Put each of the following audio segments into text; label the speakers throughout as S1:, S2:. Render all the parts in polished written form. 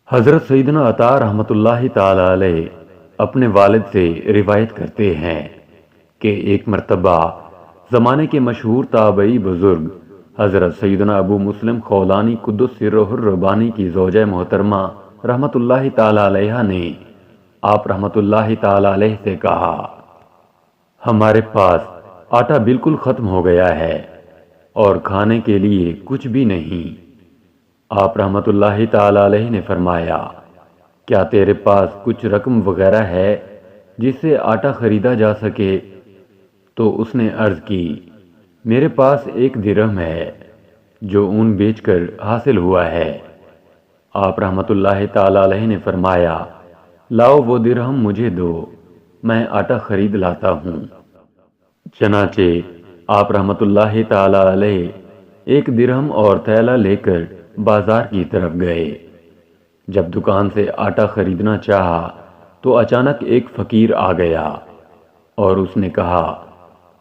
S1: حضرت سیدنا عطا رحمۃ اللہ تعالی علیہ اپنے والد سے روایت کرتے ہیں کہ ایک مرتبہ زمانے کے مشہور تابعی بزرگ حضرت سیدنا ابو مسلم خولانی قدس سرہ الربانی کی زوجہ محترمہ رحمۃ اللہ تعالی علیہ نے آپ رحمۃ اللہ تعالی علیہ سے کہا، ہمارے پاس آٹا بالکل ختم ہو گیا ہے اور کھانے کے لیے کچھ بھی نہیں۔ آپ رحمۃ اللہ تعالی علیہ نے فرمایا، کیا تیرے پاس کچھ رقم وغیرہ ہے جس سے آٹا خریدا جا سکے؟ تو اس نے عرض کی، میرے پاس 1 درہم ہے جو اون بیچ کر حاصل ہوا ہے۔ آپ رحمۃ اللہ تعالی علیہ نے فرمایا، لاؤ وہ درہم مجھے دو، میں آٹا خرید لاتا ہوں۔ چنانچہ آپ رحمۃ اللہ تعالی علیہ 1 درہم اور تھیلا لے کر بازار کی طرف گئے۔ جب دکان سے آٹا خریدنا چاہا تو اچانک ایک فقیر آ گیا اور اس نے کہا،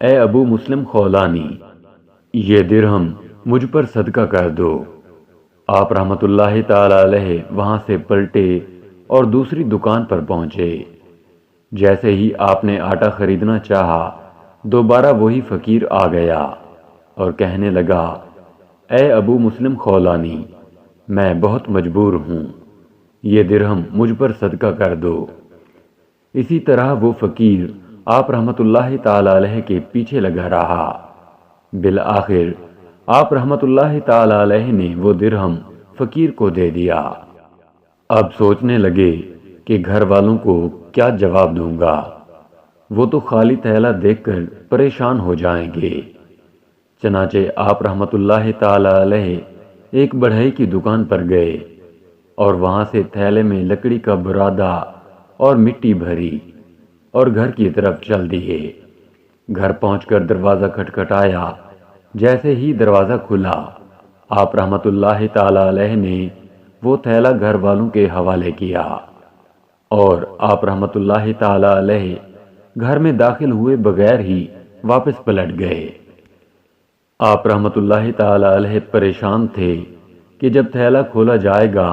S1: اے ابو مسلم خولانی، یہ درہم مجھ پر صدقہ کر دو۔ آپ رحمۃ اللہ تعالی علیہ وہاں سے پلٹے اور دوسری دکان پر پہنچے۔ جیسے ہی آپ نے آٹا خریدنا چاہا، دوبارہ وہی فقیر آ گیا اور کہنے لگا، اے ابو مسلم خولانی، میں بہت مجبور ہوں، یہ درہم مجھ پر صدقہ کر دو۔ اسی طرح وہ فقیر آپ رحمۃ اللہ تعالی علیہ کے پیچھے لگا رہا۔ بالآخر آپ رحمۃ اللہ تعالی علیہ نے وہ درہم فقیر کو دے دیا۔ اب سوچنے لگے کہ گھر والوں کو کیا جواب دوں گا، وہ تو خالی تھیلا دیکھ کر پریشان ہو جائیں گے۔ چنانچہ آپ رحمۃ اللہ تعالی علیہ ایک بڑھئی کی دکان پر گئے اور وہاں سے تھیلے میں لکڑی کا برادہ اور مٹی بھری اور گھر کی طرف چل دیے۔ گھر پہنچ کر دروازہ کھٹکھٹایا۔ جیسے ہی دروازہ کھلا، آپ رحمۃ اللہ تعالی علیہ نے وہ تھیلا گھر والوں کے حوالے کیا اور آپ رحمۃ اللہ تعالی علیہ گھر میں داخل ہوئے بغیر ہی واپس پلٹ گئے۔ آپ رحمۃ اللہ تعالی علیہ پریشان تھے کہ جب تھیلا کھولا جائے گا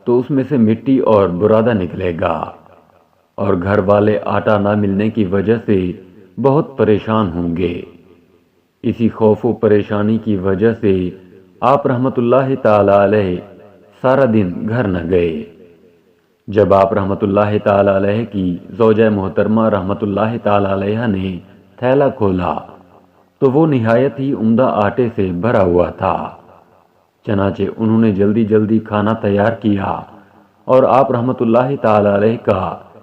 S1: تو اس میں سے مٹی اور برادہ نکلے گا، اور گھر والے آٹا نہ ملنے کی وجہ سے بہت پریشان ہوں گے۔ اسی خوف و پریشانی کی وجہ سے آپ رحمۃ اللہ تعالی علیہ سارا دن گھر نہ گئے۔ جب آپ رحمۃ اللہ تعالی علیہ کی زوجہ محترمہ رحمۃ اللہ تعالی علیہ نے تھیلا کھولا تو وہ نہایت ہی عمدہ آٹے سے بھرا ہوا تھا۔ چنانچہ انہوں نے جلدی جلدی کھانا تیار کیا اور آپ رحمۃ اللہ تعالی علیہ کا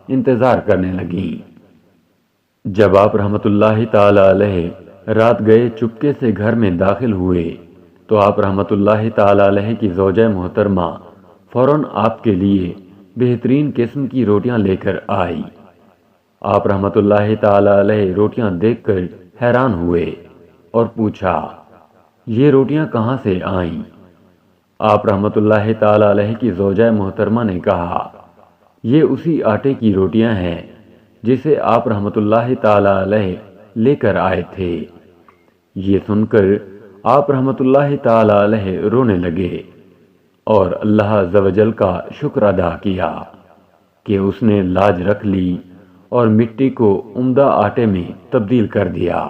S1: انتظار کرنے لگیں۔ جب آپ رحمۃ اللہ تعالی علیہ رات گئے چپکے سے گھر میں داخل ہوئے تو آپ رحمۃ اللہ تعالی علیہ کی زوجہ محترمہ فوراً آپ کے لیے بہترین قسم کی روٹیاں لے کر آئی۔ آپ رحمۃ اللہ تعالی علیہ روٹیاں دیکھ کر حیران ہوئے اور پوچھا، یہ روٹیاں کہاں سے آئیں؟ آپ رحمۃ اللہ تعالی علیہ کی زوجہ محترمہ نے کہا، یہ اسی آٹے کی روٹیاں ہیں جسے آپ رحمۃ اللہ تعالی علیہ لے کر آئے تھے۔ یہ سن کر آپ رحمۃ اللہ تعالی علیہ رونے لگے اور اللہ عز و جل کا شکر ادا کیا کہ اس نے لاج رکھ لی اور مٹی کو عمدہ آٹے میں تبدیل کر دیا۔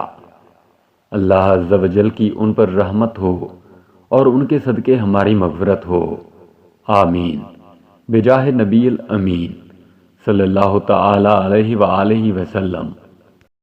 S1: اللہ عز و جل کی ان پر رحمت ہو اور ان کے صدقے ہماری مغفرت ہو، آمین، بجاہ نبی الامین صلی اللہ تعالی علیہ وآلہ وسلم۔